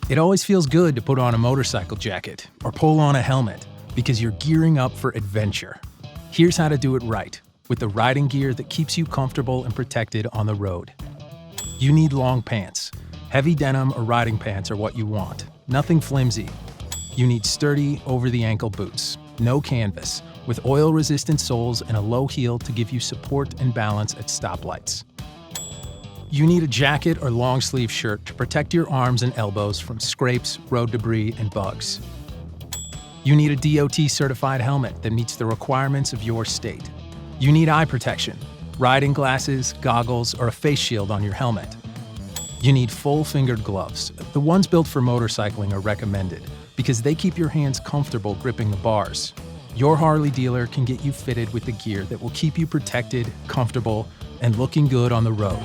It always feels good to put on a motorcycle jacket or pull on a helmet because you're gearing up for adventure. Here's how to do it right with the riding gear that keeps you comfortable and protected on the road. You need long pants. Heavy denim or riding pants are what you want. Nothing flimsy. You need sturdy, over-the-ankle boots. No canvas, with oil-resistant soles and a low heel to give you support and balance at stoplights. You need a jacket or long-sleeve shirt to protect your arms and elbows from scrapes, road debris, and bugs. You need a DOT-certified helmet that meets the requirements of your state. You need eye protection, riding glasses, goggles, or a face shield on your helmet. You need full-fingered gloves. The ones built for motorcycling are recommended because they keep your hands comfortable gripping the bars. Your Harley dealer can get you fitted with the gear that will keep you protected, comfortable, and looking good on the road.